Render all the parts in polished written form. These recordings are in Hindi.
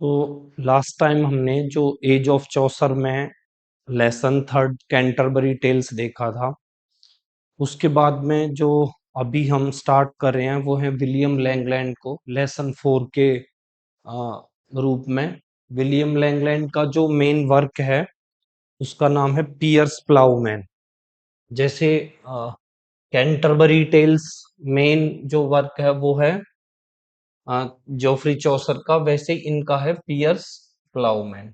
तो लास्ट टाइम हमने जो एज ऑफ चौसर में लेसन थर्ड कैंटरबरी टेल्स देखा था। उसके बाद में जो अभी हम स्टार्ट कर रहे हैं वो है विलियम लैंगलैंड को लेसन फोर के रूप में। विलियम लैंगलैंड का जो मेन वर्क है उसका नाम है पियर्स प्लाउमैन। जैसे कैंटरबरी टेल्स मेन जो वर्क है वो है जोफ्री चौसर का, वैसे इनका है पियर्स प्लाउमैन।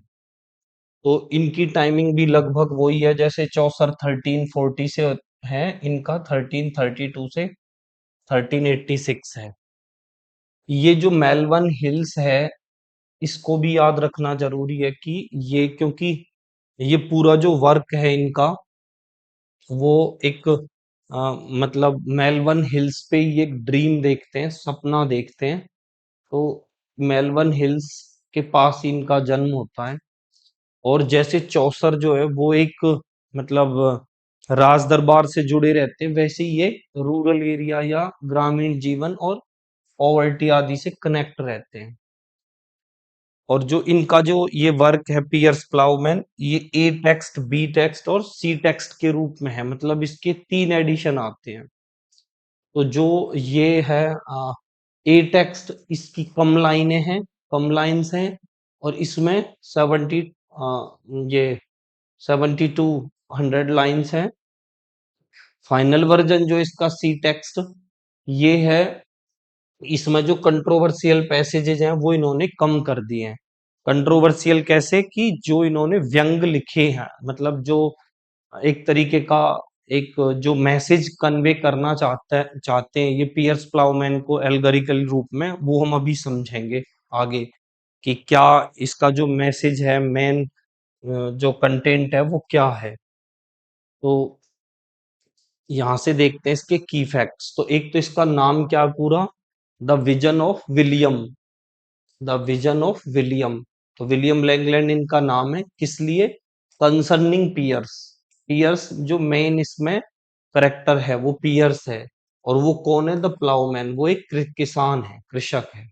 तो इनकी टाइमिंग भी लगभग वही है, जैसे चौसर 1340 से है, इनका 1332 से 1386 है। ये जो मेलबर्न हिल्स है इसको भी याद रखना जरूरी है कि ये, क्योंकि ये पूरा जो वर्क है इनका वो एक मतलब मेलबर्न हिल्स पे ये ड्रीम देखते हैं, सपना देखते हैं। तो मेलबर्न हिल्स के पास ही इनका जन्म होता है। और जैसे चौसर जो है वो एक मतलब राज दरबार से जुड़े रहते हैं, वैसे ही ये रूरल एरिया या ग्रामीण जीवन और पॉवर्टी आदि से कनेक्ट रहते हैं। और जो इनका जो ये वर्क है पियर्स प्लाउमैन, ये ए टेक्स्ट, बी टेक्स्ट और सी टेक्स्ट के रूप में है, मतलब इसके 3 एडिशन आते हैं। तो जो ये है ए टेक्स्ट, इसकी कम लाइनें हैं, कम लाइन्स हैं, और इसमें 70 ये 7200 लाइन्स हैं। फाइनल वर्जन जो इसका सी टेक्स्ट ये है, इसमें जो कंट्रोवर्शियल पैसेजेस हैं वो इन्होंने कम कर दिए हैं। कंट्रोवर्शियल कैसे कि जो इन्होंने व्यंग लिखे हैं, मतलब जो एक तरीके का एक जो मैसेज कन्वे करना चाहते हैं ये पियर्स प्लाउमैन को एल्गोरिकल रूप में, वो हम अभी समझेंगे आगे कि क्या इसका जो मैसेज है, मेन जो कंटेंट है वो क्या है। तो यहाँ से देखते हैं इसके की फैक्ट्स। तो एक तो इसका नाम क्या है पूरा, the vision of William, the vision of William. तो विलियम लैंगलैंड इनका नाम है, किस लिए, कंसर्निंग पियर्स। पियर्स जो मेन इसमें करेक्टर है वो पियर्स है, और वो कौन है, द प्लाउमैन, वो एक किसान है, कृषक है।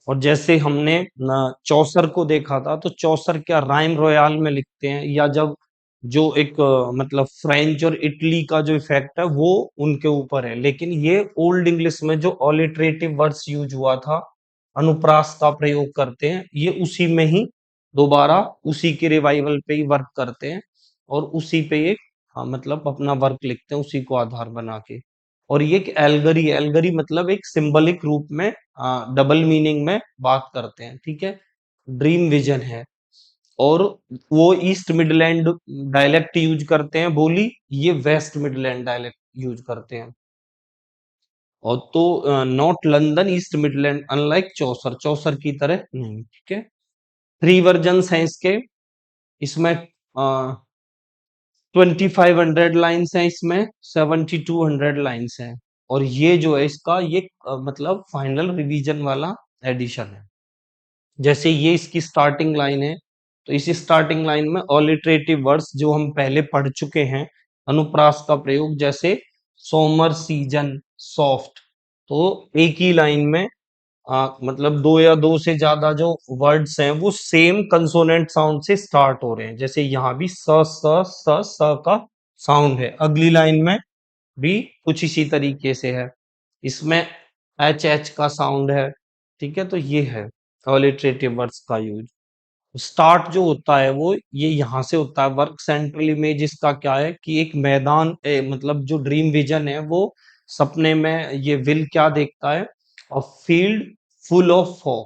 और जैसे हमने चौसर को देखा था, तो चौसर क्या राइम रॉयल में लिखते हैं, या जब जो एक मतलब फ्रेंच और इटली का जो इफेक्ट है वो उनके ऊपर है। लेकिन ये ओल्ड इंग्लिश में जो ऑलिटरेटिव वर्ड्स यूज हुआ था, अनुप्रास का प्रयोग करते हैं, ये उसी में ही दोबारा उसी के रिवाइवल पे ही वर्क करते हैं, और उसी पे ये मतलब अपना वर्क लिखते हैं उसी को आधार बना के। और ये एक एल्गरी, एल्गरी मतलब एक सिंबलिक रूप में डबल मीनिंग में बात करते हैं, ठीक है। ड्रीम विजन है, और वो ईस्ट मिडलैंड डायलेक्ट यूज करते हैं बोली, ये वेस्ट मिडलैंड डायलेक्ट यूज करते हैं। और तो not London, East Midland, unlike Chaucer, Chaucer की तरह नहीं, ठीक है। 3 वर्जन्स हैं इसके। इसमें 2500 लाइन्स हैं, इसमें 7200 लाइन्स हैं। और ये जो है इसका ये मतलब फाइनल रिवीजन वाला एडिशन है। जैसे ये इसकी स्टार्टिंग लाइन है, तो इसी स्टार्टिंग लाइन में ऑलिटरेटिव वर्ड्स जो हम पहले पढ़ चुके हैं, अनुप्रास का प्रयोग, जैसे सोमर सीजन, सॉफ्ट। तो एक ही लाइन में मतलब दो या दो से ज्यादा जो वर्ड्स हैं वो सेम कंसोनेंट साउंड से स्टार्ट हो रहे हैं। जैसे यहाँ भी स का साउंड है, अगली लाइन में भी कुछ इसी तरीके से है, इसमें एच एच का साउंड है, ठीक है। तो ये है ऑलिटरेटिव वर्ड्स का यूज। स्टार्ट जो होता है वो ये यहाँ से होता है। वर्क सेंट्रल इमेज इसका क्या है कि एक मैदान, मतलब जो ड्रीम विजन है वो सपने में ये विल क्या देखता है, और फील्ड फुल ऑफ फॉग,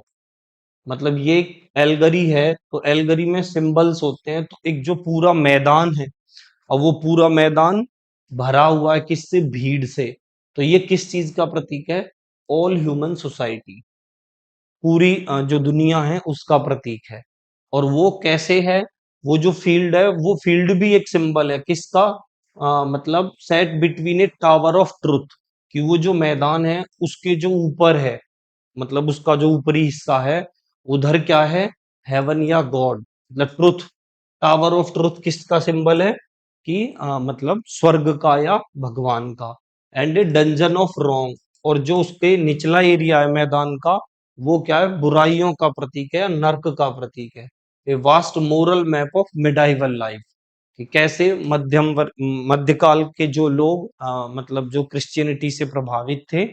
मतलब ये एक एल्गरी है, तो एल्गरी में सिंबल्स होते हैं, तो एक जो पूरा मैदान है, और वो पूरा मैदान भरा हुआ है किससे, भीड़ से। तो ये किस चीज का प्रतीक है, ऑल ह्यूमन सोसाइटी, पूरी जो दुनिया है उसका प्रतीक है। और वो कैसे है, वो जो फील्ड है वो फील्ड भी एक सिंबल है किसका, मतलब set between A tower of truth, कि वो जो मैदान है उसके जो ऊपर है, मतलब उसका जो ऊपरी हिस्सा है उधर क्या है, हेवन या गॉड, मतलब ट्रुथ। टावर ऑफ ट्रुथ किसका सिंबल है कि मतलब स्वर्ग का या भगवान का। And A dungeon of wrong, और जो उसके निचला एरिया है मैदान का वो क्या है, बुराइयों का प्रतीक है या नर्क का प्रतीक है। A vast moral map of medieval life, कि कैसे मध्यकाल के जो लोग मतलब जो क्रिश्चियनिटी से प्रभावित थे,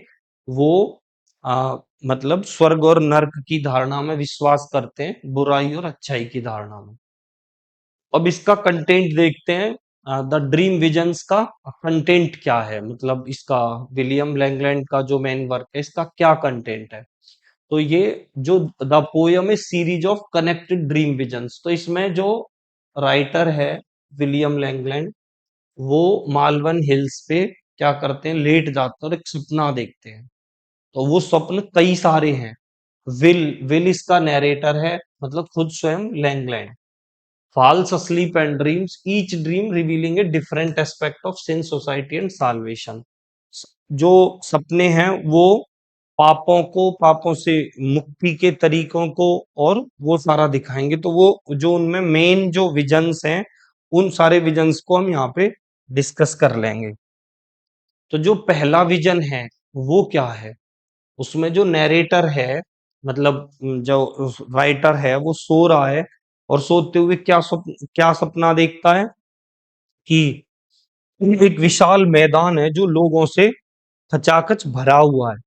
वो आ, मतलब स्वर्ग और नर्क की धारणा में विश्वास करते हैं, बुराई और अच्छाई की धारणा में। अब इसका कंटेंट देखते हैं, द ड्रीम विजन्स का कंटेंट क्या है, मतलब इसका विलियम लैंगलैंड का जो मेन वर्क है इसका क्या कंटेंट है। तो ये जो द पोयम है series of connected dream visions, तो इसमें जो राइटर है विलियम लैंगलैंड, वो मालवन हिल्स पे क्या करते हैं, लेट जाते हैं और एक सपना देखते हैं। तो वो स्वप्न कई सारे हैं। विल विल इसका नैरेटर है, मतलब खुद स्वयं Langland. Falls asleep and dreams, each dream revealing a different aspect of sin, society and salvation। जो सपने हैं वो पापों से मुक्ति के तरीकों को और वो सारा दिखाएंगे। तो वो जो उनमें मेन जो विजन्स हैं, उन सारे विजन्स को हम यहाँ पे डिस्कस कर लेंगे। तो जो पहला विजन है वो क्या है, उसमें जो नैरेटर है, मतलब जो राइटर है, वो सो रहा है और सोते हुए क्या सपना देखता है कि एक विशाल मैदान है जो लोगों से खचाखच भरा हुआ है,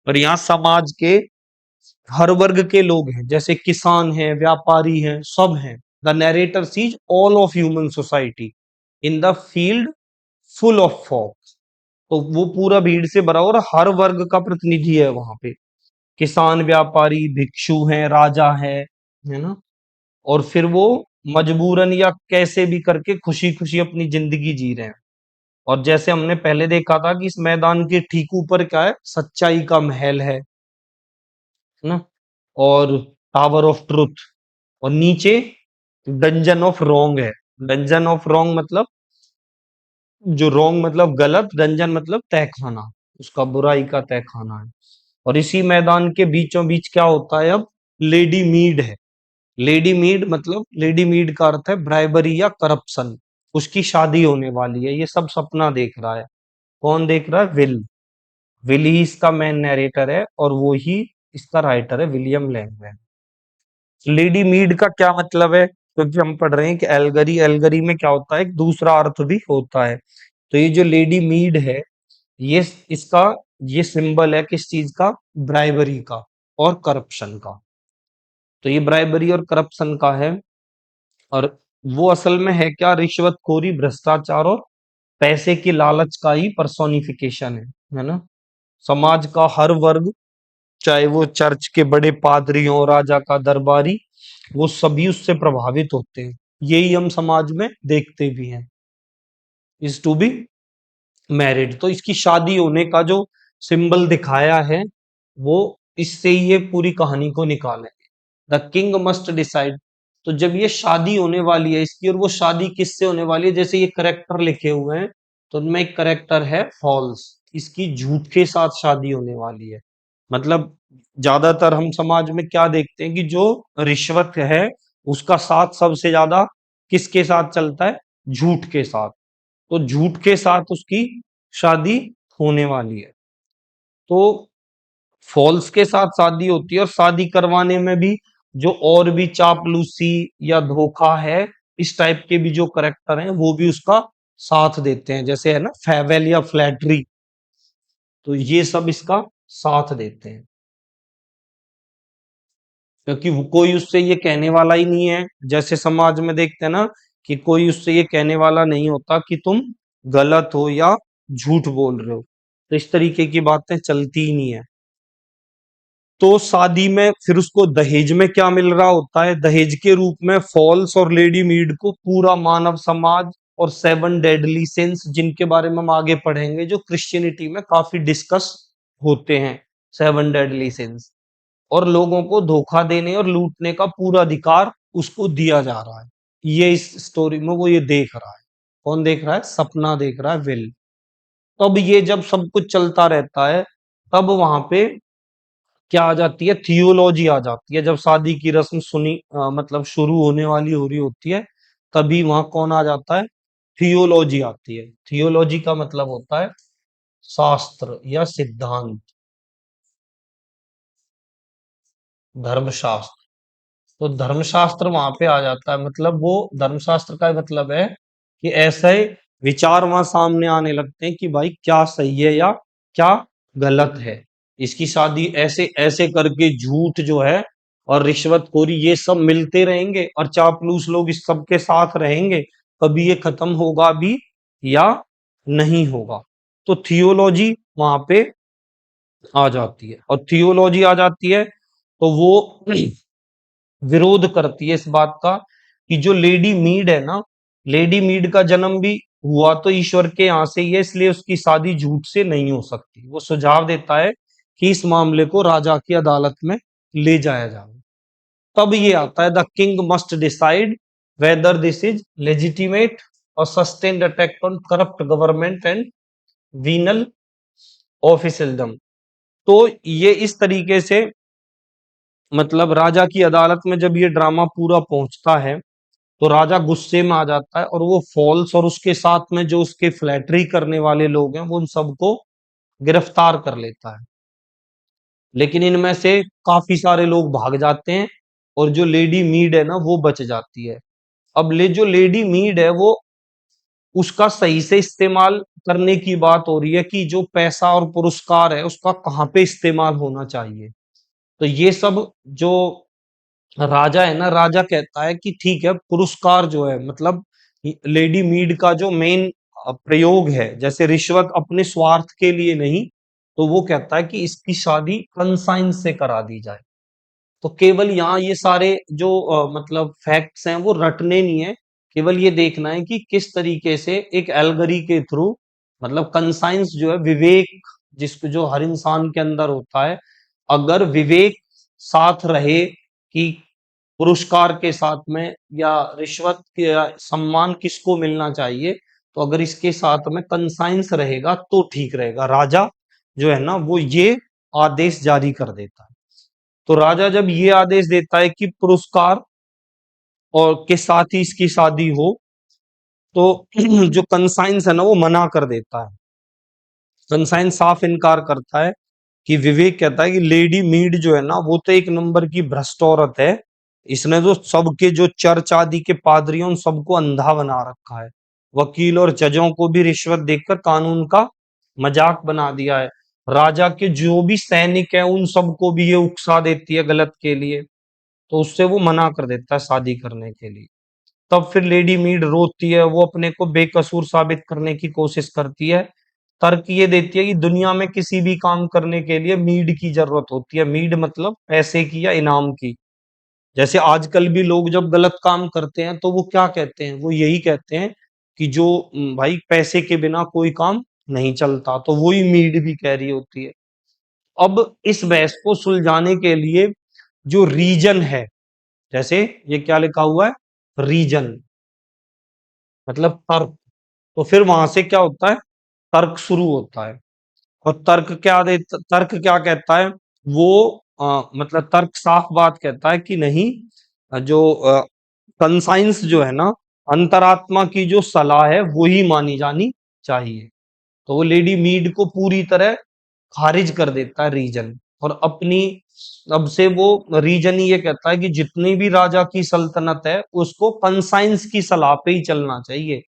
और यहाँ समाज के हर वर्ग के लोग हैं, जैसे किसान हैं, व्यापारी हैं, सब हैं। The narrator sees all of human society in the field full of fog. तो वो पूरा भीड़ से भरा और हर वर्ग का प्रतिनिधि है वहां पे। किसान, व्यापारी, भिक्षु हैं, राजा है ना। और फिर वो मजबूरन या कैसे भी करके खुशी खुशी अपनी जिंदगी जी रहे हैं। और जैसे हमने पहले देखा था कि इस मैदान के ठीक ऊपर क्या है, सच्चाई का महल है ना, और टावर ऑफ ट्रुथ, और नीचे डंजन ऑफ रॉन्ग है। डंजन ऑफ रॉन्ग मतलब, जो रॉन्ग मतलब गलत, डंजन मतलब तहखाना, उसका बुराई का तहखाना है। और इसी मैदान के बीचों बीच क्या होता है अब, लेडी मीड है। लेडी मीड मतलब, लेडी मीड का अर्थ है ब्राइबरी या करप्शन। उसकी शादी होने वाली है, ये सब सपना देख रहा है। कौन देख रहा है, विल। विल ही इसका मेन नैरेटर है और वो ही इसका राइटर है, विलियम लैंगमैन। लेडी मीड का क्या मतलब है, क्योंकि हम पढ़ रहे हैं कि एल्गरी, एल्गरी में क्या होता है, एक दूसरा अर्थ भी होता है। तो ये जो लेडी मीड है, ये इसका ये सिंबल है किस चीज का, ब्राइबरी का और करप्शन का। तो ये ब्राइबरी और करप्शन का है। और वो असल में है क्या, रिश्वतखोरी, भ्रष्टाचार और पैसे की लालच का ही पर्सोनिफिकेशन है ना। समाज का हर वर्ग, चाहे वो चर्च के बड़े पादरी हो, राजा का दरबारी, वो सभी उससे प्रभावित होते हैं। यही हम समाज में देखते भी हैं, इज टू बी मैरिड। तो इसकी शादी होने का जो सिंबल दिखाया है, वो इससे ही ये पूरी कहानी को निकाले। The king must decide. तो जब ये शादी होने वाली है इसकी, और वो शादी किससे होने वाली है, जैसे ये करेक्टर लिखे हुए हैं, तो उनमें एक करेक्टर है फॉल्स, इसकी झूठ के साथ शादी होने वाली है। मतलब ज्यादातर हम समाज में क्या देखते हैं कि जो रिश्वत है, उसका साथ सबसे ज्यादा किसके साथ चलता है, झूठ के साथ। तो झूठ के साथ उसकी शादी होने वाली है। तो फॉल्स के साथ शादी होती है, और शादी करवाने में भी जो और भी चापलूसी या धोखा है, इस टाइप के भी जो करेक्टर हैं वो भी उसका साथ देते हैं, जैसे है ना फेवेल या फ्लैटरी। तो ये सब इसका साथ देते हैं, क्योंकि वो कोई उससे ये कहने वाला ही नहीं है। जैसे समाज में देखते हैं ना, कि कोई उससे ये कहने वाला नहीं होता कि तुम गलत हो या झूठ बोल रहे हो। तो इस तरीके की बातें चलती ही नहीं है। तो शादी में फिर उसको दहेज में क्या मिल रहा होता है, दहेज के रूप में फॉल्स और लेडी मीड को पूरा मानव समाज और सेवन डेडली सिंस, जिनके बारे में हम आगे पढ़ेंगे, जो क्रिश्चियनिटी में काफी डिस्कस होते हैं, सेवन डेडली सिंस, और लोगों को धोखा देने और लूटने का पूरा अधिकार उसको दिया जा रहा है। ये इस स्टोरी में वो ये देख रहा है। कौन देख रहा है, सपना देख रहा है, विल। तब ये जब सब कुछ चलता रहता है, तब वहां पे क्या आ जाती है, थियोलॉजी आ जाती है। जब शादी की रस्म मतलब शुरू होने वाली हो रही होती है, तभी वहां कौन आ जाता है, थियोलॉजी आती है। थियोलॉजी का मतलब होता है शास्त्र या सिद्धांत। धर्मशास्त्र। तो धर्मशास्त्र वहां पे आ जाता है, मतलब वो धर्मशास्त्र का मतलब है कि ऐसे विचार वहां सामने आने लगते हैं कि भाई क्या सही है या क्या गलत है। इसकी शादी ऐसे ऐसे करके झूठ जो है और रिश्वतखोरी ये सब मिलते रहेंगे और चापलूस लोग इस सब के साथ रहेंगे, कभी ये खत्म होगा भी या नहीं होगा। तो थियोलॉजी वहां पे आ जाती है, और थियोलॉजी आ जाती है तो वो विरोध करती है इस बात का कि जो लेडी मीड है ना, लेडी मीड का जन्म भी हुआ तो ईश्वर के यहाँ से ही है, इसलिए उसकी शादी झूठ से नहीं हो सकती। वो सुझाव देता है कि इस मामले को राजा की अदालत में ले जाया जाए। तब ये आता है, the king must decide whether this is legitimate और sustained attack on corrupt government and venal officialdom. तो ये इस तरीके से, मतलब राजा की अदालत में जब ये ड्रामा पूरा पहुंचता है तो राजा गुस्से में आ जाता है और वो फॉल्स और उसके साथ में जो उसके फ्लैटरी करने वाले लोग हैं वो उन सबको गिरफ्तार कर लेता है। लेकिन इनमें से काफी सारे लोग भाग जाते हैं और जो लेडी मीड है ना वो बच जाती है। अब ले जो लेडी मीड है वो उसका सही से इस्तेमाल करने की बात हो रही है कि जो पैसा और पुरस्कार है उसका कहाँ पे इस्तेमाल होना चाहिए। तो ये सब जो राजा है ना, राजा कहता है कि ठीक है, पुरस्कार जो है मतलब लेडी मीड का जो मेन प्रयोग है, जैसे रिश्वत अपने स्वार्थ के लिए नहीं, तो वो कहता है कि इसकी शादी कंसाइंस से करा दी जाए। तो केवल यहाँ ये सारे जो मतलब फैक्ट्स हैं वो रटने नहीं है, केवल ये देखना है कि किस तरीके से एक एल्गरी के थ्रू, मतलब कंसाइंस जो है विवेक, जिसको जो हर इंसान के अंदर होता है, अगर विवेक साथ रहे कि पुरस्कार के साथ में या रिश्वत के सम्मान किसको मिलना चाहिए, तो अगर इसके साथ में कंसाइंस रहेगा तो ठीक रहेगा। राजा जो है ना वो ये आदेश जारी कर देता है। तो राजा जब ये आदेश देता है कि पुरस्कार और के साथ ही इसकी शादी हो, तो जो कंसाइंस है ना वो मना कर देता है। कंसाइंस साफ इनकार करता है कि विवेक कहता है कि लेडी मीड जो है ना वो तो एक नंबर की भ्रष्ट औरत है। इसने तो सबके जो चर्च आदि के पादरी हैं उन सबको अंधा बना रखा है। वकील और जजों को भी रिश्वत देकर कानून का मजाक बना दिया है। राजा के जो भी सैनिक हैं उन सबको भी ये उकसा देती है गलत के लिए। तो उससे वो मना कर देता है शादी करने के लिए। तब फिर लेडी मीड रोती है, वो अपने को बेकसूर साबित करने की कोशिश करती है। तर्क ये देती है कि दुनिया में किसी भी काम करने के लिए मीड की जरूरत होती है। मीड मतलब पैसे की या इनाम की। जैसे आजकल भी लोग जब गलत काम करते हैं तो वो क्या कहते हैं, वो यही कहते हैं कि जो भाई पैसे के बिना कोई काम नहीं चलता, तो वही मीड भी कह रही होती है। अब इस बहस को सुलझाने के लिए जो रीजन है, जैसे ये क्या लिखा हुआ है, रीजन मतलब तर्क, तो फिर वहां से क्या होता है, तर्क शुरू होता है। और तर्क क्या कहता है, वो मतलब तर्क साफ बात कहता है कि नहीं, जो कंसाइंस जो है ना, अंतरात्मा की जो सलाह है वो ही मानी जानी चाहिए। तो वो लेडी मीड को पूरी तरह खारिज कर देता है रीजन, और अपनी अब से वो रीजन ही ये कहता है कि जितनी भी राजा की सल्तनत है उसको कंसाइंस की सलाह पे ही चलना चाहिए,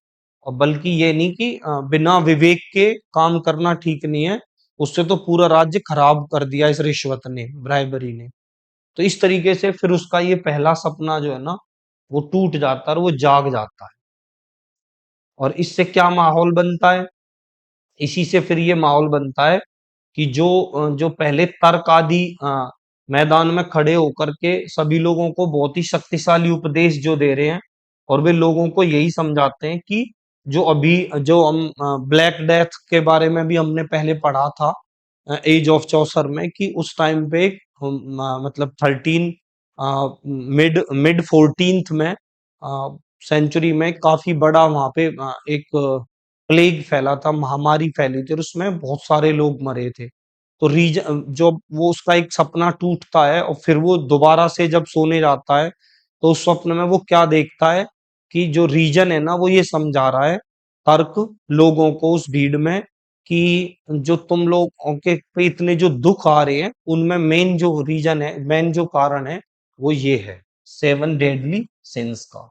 और बल्कि ये नहीं कि बिना विवेक के काम करना ठीक नहीं है। उससे तो पूरा राज्य खराब कर दिया इस रिश्वत ने, ब्राइबरी ने। तो इस तरीके से फिर उसका ये पहला सपना जो है ना वो टूट जाता है और वो जाग जाता है। और इससे क्या माहौल बनता है, इसी से फिर ये माहौल बनता है कि जो पहले तर्क आदि मैदान में खड़े होकर के सभी लोगों को बहुत ही शक्तिशाली उपदेश जो दे रहे हैं, और वे लोगों को यही समझाते हैं कि जो अभी जो हम ब्लैक डेथ के बारे में भी हमने पहले पढ़ा था एज ऑफ चौसर में, कि उस टाइम पे मतलब 13 मिड मिड 14th में सेंचुरी में काफी बड़ा वहां पे एक प्लेग फैला था, महामारी फैली थी और उसमें बहुत सारे लोग मरे थे। तो जो वो उसका एक सपना टूटता है और फिर वो दोबारा से जब सोने जाता है तो उस स्वप्न में वो क्या देखता है कि जो रीजन है ना वो ये समझा रहा है तर्क लोगों को उस भीड़ में कि जो तुम लोग के पे इतने जो दुख आ रहे हैं उनमें मेन जो रीजन है, मेन जो कारण है वो ये है, 7 डेडली सिंस का।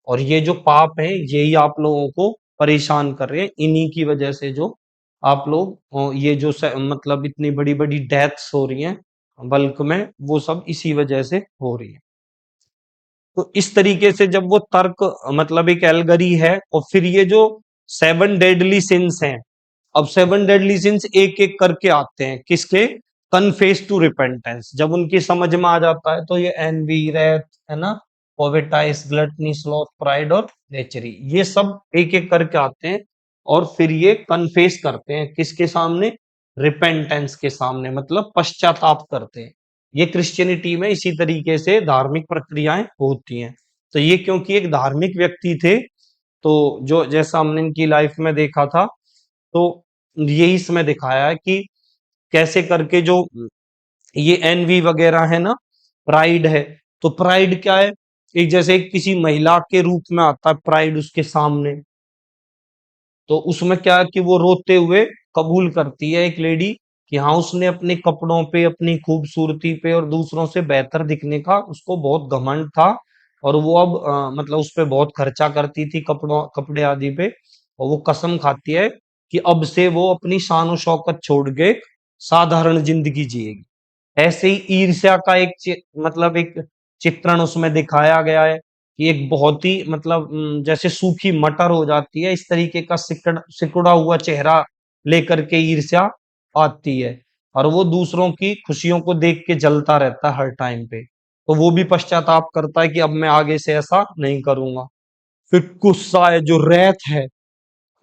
और ये जो पाप है यही आप लोगों को परेशान कर रहे हैं, इन्हीं की वजह से जो आप लोग ये जो मतलब इतनी बड़ी बड़ी डेथ्स हो रही हैं बल्क में, वो सब इसी वजह से हो रही है। तो इस तरीके से जब वो तर्क मतलब एक एलगरी है, और फिर ये जो 7 डेडली सिंस हैं, अब 7 डेडली सिंस एक एक करके आते हैं किसके, कन्फेस टू रिपेंटेंस। जब उनकी समझ में आ जाता है तो ये एनवी, रैथ, है ना, पोवेटाइस, ग्लटनी, स्लॉथ, प्राइड और लेचरी, ये सब एक एक करके आते हैं और फिर ये कन्फेस करते हैं किसके सामने, रिपेंटेंस के सामने, मतलब पश्चाताप करते हैं। ये क्रिश्चियनिटी में इसी तरीके से धार्मिक प्रक्रियाएं होती हैं। तो ये क्योंकि एक धार्मिक व्यक्ति थे, तो जो जैसा हमने इनकी लाइफ में देखा था, तो यही इसमें दिखाया है कि कैसे करके जो ये एनवी वगैरह है ना, प्राइड है, तो प्राइड क्या है, एक जैसे किसी महिला के रूप में आता है प्राइड उसके सामने, तो उसमें क्या है कि वो रोते हुए कबूल करती है एक लेडी कि हाँ उसने अपने कपड़ों पे, अपनी खूबसूरती पे और दूसरों से बेहतर दिखने का उसको बहुत घमंड था, और वो अब मतलब उस पे बहुत खर्चा करती थी कपड़े आदि पे, और वो कसम खाती है कि अब से वो अपनी शान और शौकत छोड़ के साधारण जिंदगी जिएगी। ऐसे ही ईर्ष्या का एक मतलब एक चित्रण उसमें दिखाया गया है कि एक बहुत ही मतलब जैसे सूखी मटर हो जाती है, इस तरीके का सिकुड़ा हुआ चेहरा लेकर के ईर्ष्या आती है, और वो दूसरों की खुशियों को देख के जलता रहता है हर टाइम पे। तो वो भी पश्चाताप करता है कि अब मैं आगे से ऐसा नहीं करूंगा। फिर गुस्सा है, जो रैथ है,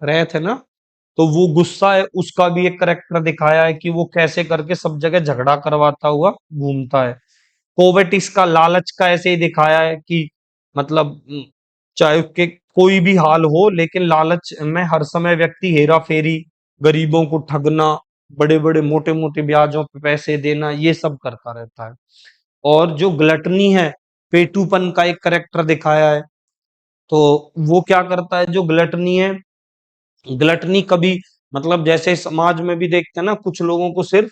रैथ है ना, तो वो गुस्सा है, उसका भी एक करेक्टर दिखाया है कि वो कैसे करके सब जगह झगड़ा करवाता हुआ घूमता है। कोवेटिस का, लालच का ऐसे ही दिखाया है कि मतलब चाहे उसके कोई भी हाल हो, लेकिन लालच में हर समय व्यक्ति हेरा फेरी, गरीबों को ठगना, बड़े बड़े मोटे मोटे ब्याजों पे पैसे देना, ये सब करता रहता है। और जो ग्लटनी है, पेटूपन का एक करेक्टर दिखाया है, तो वो क्या करता है जो ग्लटनी है, ग्लटनी कभी मतलब जैसे समाज में भी देखते हैं ना, कुछ लोगों को सिर्फ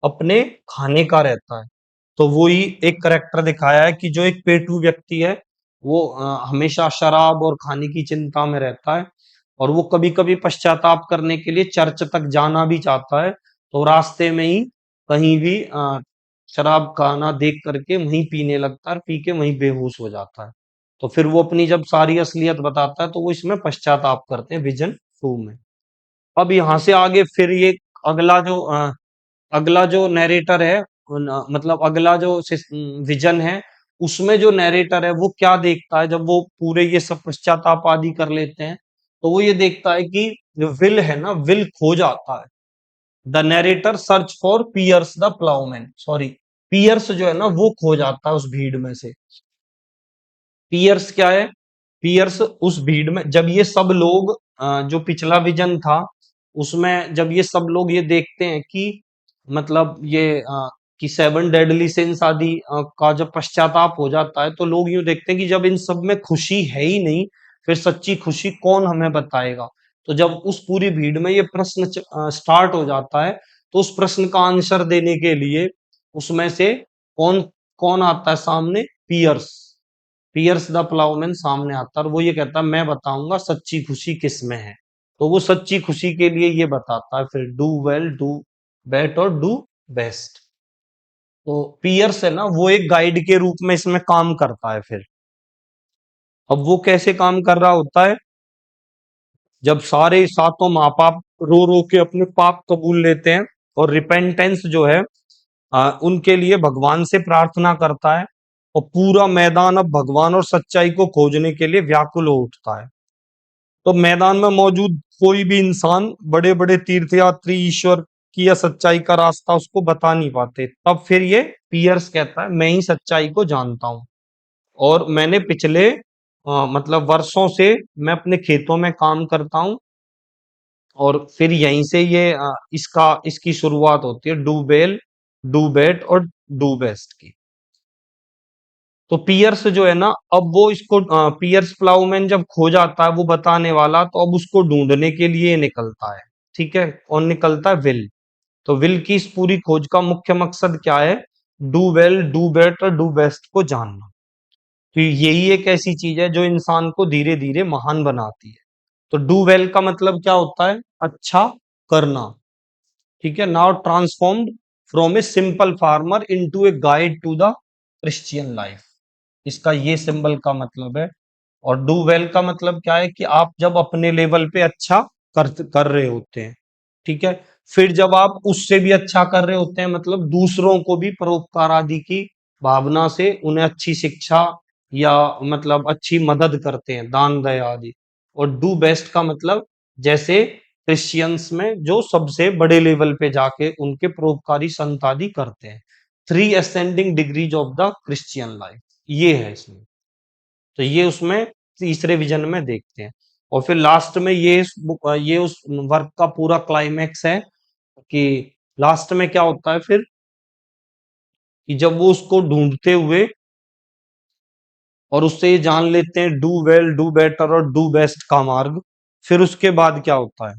अपने खाने का रहता है, तो वो ही एक करेक्टर दिखाया है कि जो एक पेटू व्यक्ति है, वो हमेशा शराब और खाने की चिंता में रहता है, और वो कभी कभी पश्चाताप करने के लिए चर्च तक जाना भी चाहता है, तो रास्ते में ही कहीं भी शराब खाना देख करके वहीं पीने लगता है, और पी के वहीं बेहोश हो जाता है। तो फिर वो अपनी जब सारी असलियत बताता है तो वो इसमें पश्चाताप करते हैं विजन 2 में। अब यहाँ से आगे फिर ये अगला जो अगला जो नैरेटर है, मतलब अगला जो विजन है, उसमें जो नैरेटर है वो क्या देखता है जब वो पूरे ये सब पश्चाताप आदि कर लेते हैं, तो वो ये देखता है कि जो विल है ना, विल खो जाता है। The narrator search for Piers the Plowman, sorry, Piers जो है ना वो खो जाता है उस भीड़ में से। पियर्स क्या है, पियर्स उस भीड़ में जब ये सब लोग जो पिछला विजन था उसमें जब ये सब लोग ये देखते हैं कि मतलब ये कि 7 डेडली सिंस आदि का जब पश्चाताप हो जाता है, तो लोग यूं देखते हैं कि जब इन सब में खुशी है ही नहीं, फिर सच्ची खुशी कौन हमें बताएगा। तो जब उस पूरी भीड़ में ये प्रश्न स्टार्ट हो जाता है, तो उस प्रश्न का आंसर देने के लिए उसमें से कौन कौन आता है सामने, पियर्स, पियर्स द प्लाउमैन सामने आता है, और वो ये कहता है मैं बताऊंगा सच्ची खुशी किस में है। तो वो सच्ची खुशी के लिए ये बताता है फिर डू वेल, डू बेट और डू बेस्ट। तो पियर्स है ना वो एक गाइड के रूप में इसमें काम करता है फिर। अब वो कैसे काम कर रहा होता है, जब सारे सातों माँ बाप रो रो के अपने पाप कबूल लेते हैं, और रिपेंटेंस जो है उनके लिए भगवान से प्रार्थना करता है, और पूरा मैदान अब भगवान और सच्चाई को खोजने के लिए व्याकुल हो उठता है। तो मैदान में मौजूद कोई भी इंसान, बड़े बड़े तीर्थयात्री ईश्वर की या सच्चाई का रास्ता उसको बता नहीं पाते। तब फिर ये पियर्स कहता है मैं ही सच्चाई को जानता हूँ, और मैंने पिछले मतलब वर्षों से मैं अपने खेतों में काम करता हूँ, और फिर यहीं से ये इसकी शुरुआत होती है डू बेल, डू बेट और डू बेस्ट की। तो पियर्स जो है ना, अब वो इसको पियर्स प्लाउमैन जब खो जाता है वो बताने वाला, तो अब उसको ढूंढने के लिए निकलता है। ठीक है, और निकलता है विल। तो विल की इस पूरी खोज का मुख्य मकसद क्या है? Do well, do better, do best को जानना। तो यही एक ऐसी चीज है जो इंसान को धीरे धीरे महान बनाती है। तो डू वेल का मतलब क्या होता है? अच्छा करना। ठीक है, now transformed from a simple farmer into a guide to the Christian life, इसका ये सिंबल का मतलब है। और डू वेल का मतलब क्या है? कि आप जब अपने लेवल पे अच्छा कर रहे होते हैं, ठीक है, फिर जब आप उससे भी अच्छा कर रहे होते हैं, मतलब दूसरों को भी परोपकार आदि की भावना से उन्हें अच्छी शिक्षा या मतलब अच्छी मदद करते हैं, दान दया आदि। और डू बेस्ट का मतलब जैसे क्रिश्चियंस में जो सबसे बड़े लेवल पे जाके उनके परोपकारी संत आदि करते हैं। 3 ascending degrees of the Christian life, ये है इसमें। तो ये उसमें तीसरे विजन में देखते हैं। और फिर लास्ट में ये उस वर्क का पूरा क्लाइमैक्स है कि लास्ट में क्या होता है फिर, कि जब वो उसको ढूंढते हुए और उससे ये जान लेते हैं डू वेल, डू बेटर और डू बेस्ट का मार्ग, फिर उसके बाद क्या होता है?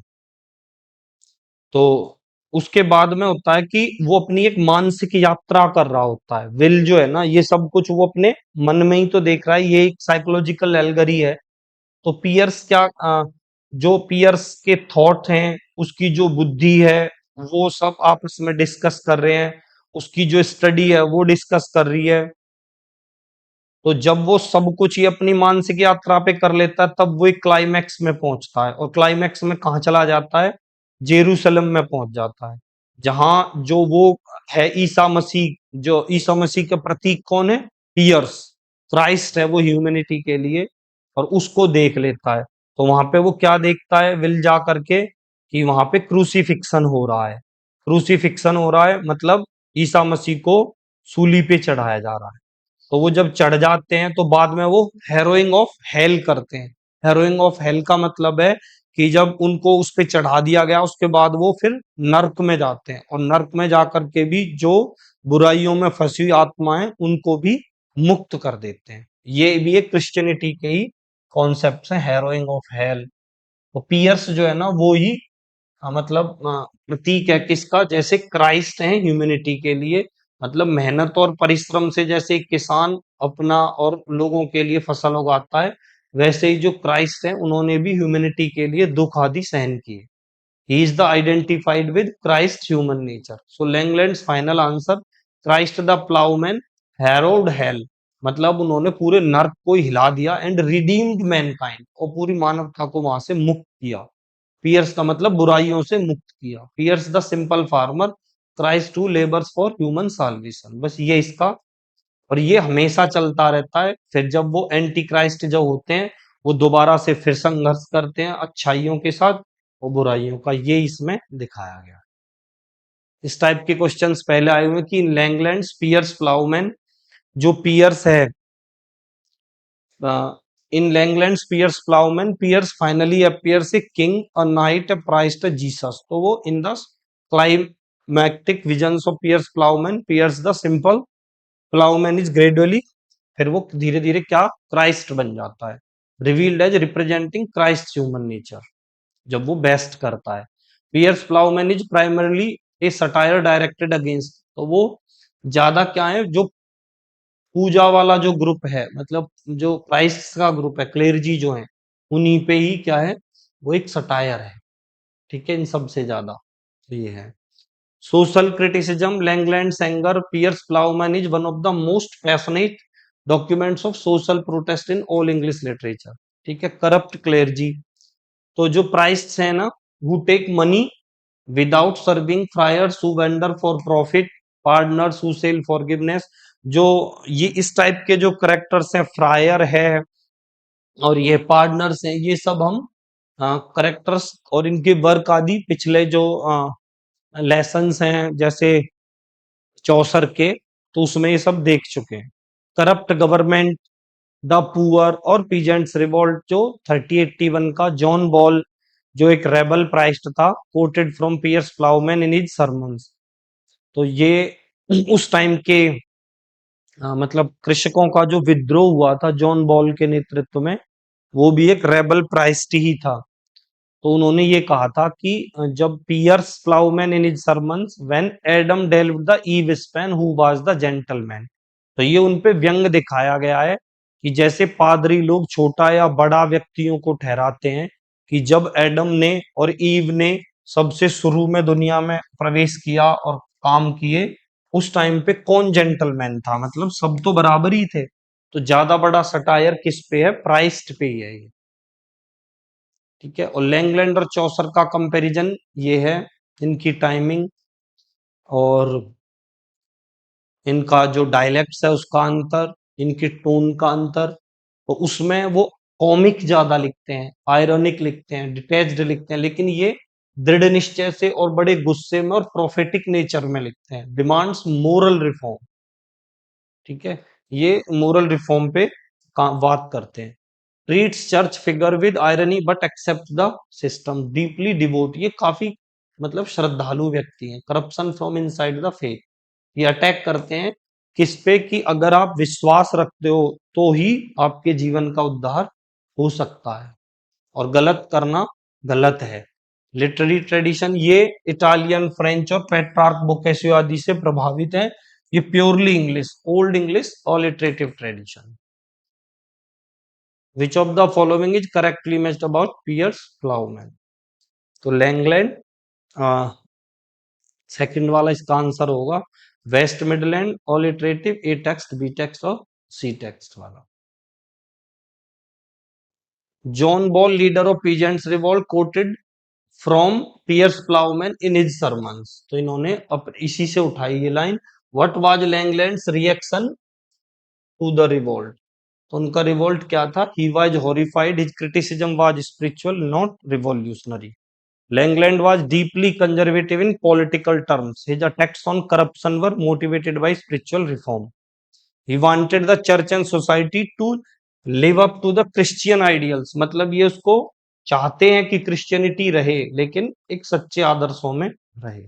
तो उसके बाद में होता है कि वो अपनी एक मानसिक यात्रा कर रहा होता है। विल जो है ना, ये सब कुछ वो अपने मन में ही तो देख रहा है, ये एक साइकोलॉजिकल एल्गरी है। तो पियर्स जो पियर्स के थॉट हैं, उसकी जो बुद्धि है, वो सब आपस में डिस्कस कर रहे हैं। उसकी जो स्टडी है वो डिस्कस कर रही है। तो जब वो सब कुछ ही अपनी मानसिक यात्रा पे कर लेता है, तब वो एक क्लाइमैक्स में पहुंचता है। और क्लाइमैक्स में कहाँ चला जाता है? जेरूसलम में पहुंच जाता है, जहां जो वो है ईसा मसीह, जो ईसा मसीह के प्रतीक कौन है? पियर्स, क्राइस्ट है वो ह्यूमैनिटी के लिए। और उसको देख लेता है। तो वहां पे वो क्या देखता है विल जा करके? कि वहां पे क्रूसीफिक्शन हो रहा है। क्रूसीफिक्शन हो रहा है मतलब ईसा मसीह को सूली पे चढ़ाया जा रहा है। तो वो जब चढ़ जाते हैं तो बाद में वो हैरोइंग ऑफ हेल करते हैं। हैरोइंग ऑफ हेल का मतलब है कि जब उनको उस पे चढ़ा दिया गया, उसके बाद वो फिर नर्क में जाते हैं, और नर्क में जाकर के भी जो बुराइयों में फंसी हुई आत्माएं उनको भी मुक्त कर देते हैं। ये भी एक क्रिश्चियनिटी के ही कॉन्सेप्ट है, हैरोइंग ऑफ हेल। तो पियर्स जो है ना, वो ही मतलब प्रतीक है किसका? जैसे क्राइस्ट है ह्यूमैनिटी के लिए, मतलब मेहनत और परिश्रम से जैसे एक किसान अपना और लोगों के लिए फसल उगाता है, वैसे ही जो क्राइस्ट है उन्होंने भी ह्यूमैनिटी के लिए दुख आदि सहन किए। He is the identified with Christ human nature. So Langland's final answer, Christ the Plowman harrowed hell, मतलब उन्होंने पूरे नर्क को हिला दिया एंड रिडीम्ड मैनकाइंड, और पूरी मानवता को वहां से मुक्त किया। पियर्स का मतलब बुराइयों से मुक्त किया। Piers the simple farmer, Christ to labours for human salvation, बस ये इसका। और ये हमेशा चलता रहता है। फिर जब वो एंटी क्राइस्ट जो होते हैं, वो दोबारा से फिर संघर्ष करते हैं अच्छाइयों के साथ और बुराइयों का, ये इसमें दिखाया गया। इस टाइप के क्वेश्चंस पहले आए हुए कि लैंगलैंड पियर्स प्लाउमैन, जो पियर्स है in Langland Piers Plowman, Piers finally appears a king, a knight, a priest, a Jesus. तो वो in the climactic visions of Piers Plowman, Piers the simple plowman is gradually, फिर वो धीरे धीरे क्या? क्राइस्ट बन जाता है, revealed as representing Christ human nature, जब वो बेस्ट करता है। Piers Plowman is primarily a satire directed against, तो वो ज्यादा क्या है? जो पूजा वाला जो ग्रुप है, मतलब जो क्राइस्ट का ग्रुप है, क्लेरजी जो है, उन्हीं पे ही क्या है? वो एक सटायर है। ठीक है, इन सबसे ज्यादा तो ये है। Social criticism, Langland anger, Piers Plowman is one of the most passionate documents of social protest in all English literature. ठीक है, करप्ट क्लेरजी, तो जो प्राइस्ट्स है ना, who take money without serving, friars who vendor for profit, pardoners who sell forgiveness, जो ये इस टाइप के जो करेक्टर्स हैं, फ्रायर है और ये पार्टनर्स हैं, ये सब हम करेक्टर्स और इनके वर्क आदि पिछले जो लेसन्स हैं जैसे चौसर के, तो उसमें ये सब देख चुके हैं। करप्ट गवर्नमेंट, द पुअर और पीजेंट्स रिवॉल्ट, जो 3081 का जॉन बॉल, जो एक रेबल प्राइस्ट था, quoted from Piers Plowman in his sermons. तो ये उस टाइम के मतलब कृषकों का जो विद्रोह हुआ था जॉन बॉल के नेतृत्व में, वो भी एक रेबल प्राइस्ट ही था। तो उन्होंने ये कहा था कि जब Piers Plowman in his sermons when Adam delved the Eve span who was the gentleman, तो ये उन पे व्यंग दिखाया गया है कि जैसे पादरी लोग छोटा या बड़ा व्यक्तियों को ठहराते हैं कि जब एडम ने और ईव ने सबसे शुरू में दुनिया में प्रवेश किया और काम किए, उस टाइम पे कौन जेंटलमैन था, मतलब सब तो बराबर ही थे। तो ज्यादा बड़ा सटायर किस पे है, प्राइस्ट पे ही है ये। ठीक है, और लैंगलैंड और चौसर का कंपैरिजन ये है, इनकी टाइमिंग और इनका जो डायलेक्ट्स है उसका अंतर, इनकी टोन का अंतर। तो उसमें वो कॉमिक ज्यादा लिखते हैं, आयरनिक लिखते हैं, डिटेच्ड लिखते हैं, लेकिन ये दृढ़ निश्चय से और बड़े गुस्से में और प्रोफेटिक नेचर में लिखते हैं। Demands moral reform. ठीक है, ये मोरल रिफॉर्म पे बात करते हैं। Treats church figure with irony but accept the system, deeply devout, ये काफी मतलब श्रद्धालु व्यक्ति हैं। Corruption from inside the faith, ये अटैक करते हैं किस पे कि अगर आप विश्वास रखते हो तो ही आपके जीवन का उद्धार हो सकता है, और गलत करना गलत है। लिटरेरी ट्रेडिशन, ये इटालियन, फ्रेंच और पेट्रार्क बोकेसियो आदि से प्रभावित है। ये प्योरली इंग्लिश, ओल्ड इंग्लिश और alliterative tradition. Which of the following is correctly matched about Piers Plowman? तो लैंगलैंड सेकंड वाला इसका आंसर होगा। West Midland alliterative, A text, B text और सी टेक्स्ट वाला। John Ball, leader of peasants revolt, quoted from Piers Plowman in his sermons, तो इन्होंने इसी से उठाई ये line. What was Langland's reaction to the revolt? तो उनका रिवोल्ट क्या था? He was horrified, his criticism was spiritual not revolutionary. Langland was deeply conservative in political terms. His attacks on corruption were motivated by spiritual reform. He wanted the church and society to live up to the Christian ideals. मतलब ये उसको चाहते हैं कि क्रिश्चियनिटी रहे लेकिन एक सच्चे आदर्शों में रहे।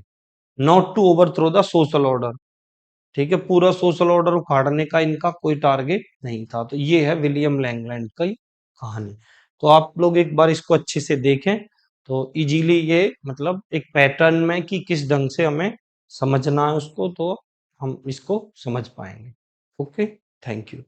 Not to overthrow the social order, ठीक है, पूरा सोशल ऑर्डर उखाड़ने का इनका कोई टारगेट नहीं था। तो ये है विलियम लैंगलैंड की कहानी। तो आप लोग एक बार इसको अच्छे से देखें तो इजीली ये मतलब एक पैटर्न में कि किस ढंग से हमें समझना है उसको, तो हम इसको समझ पाएंगे। Okay, thank you.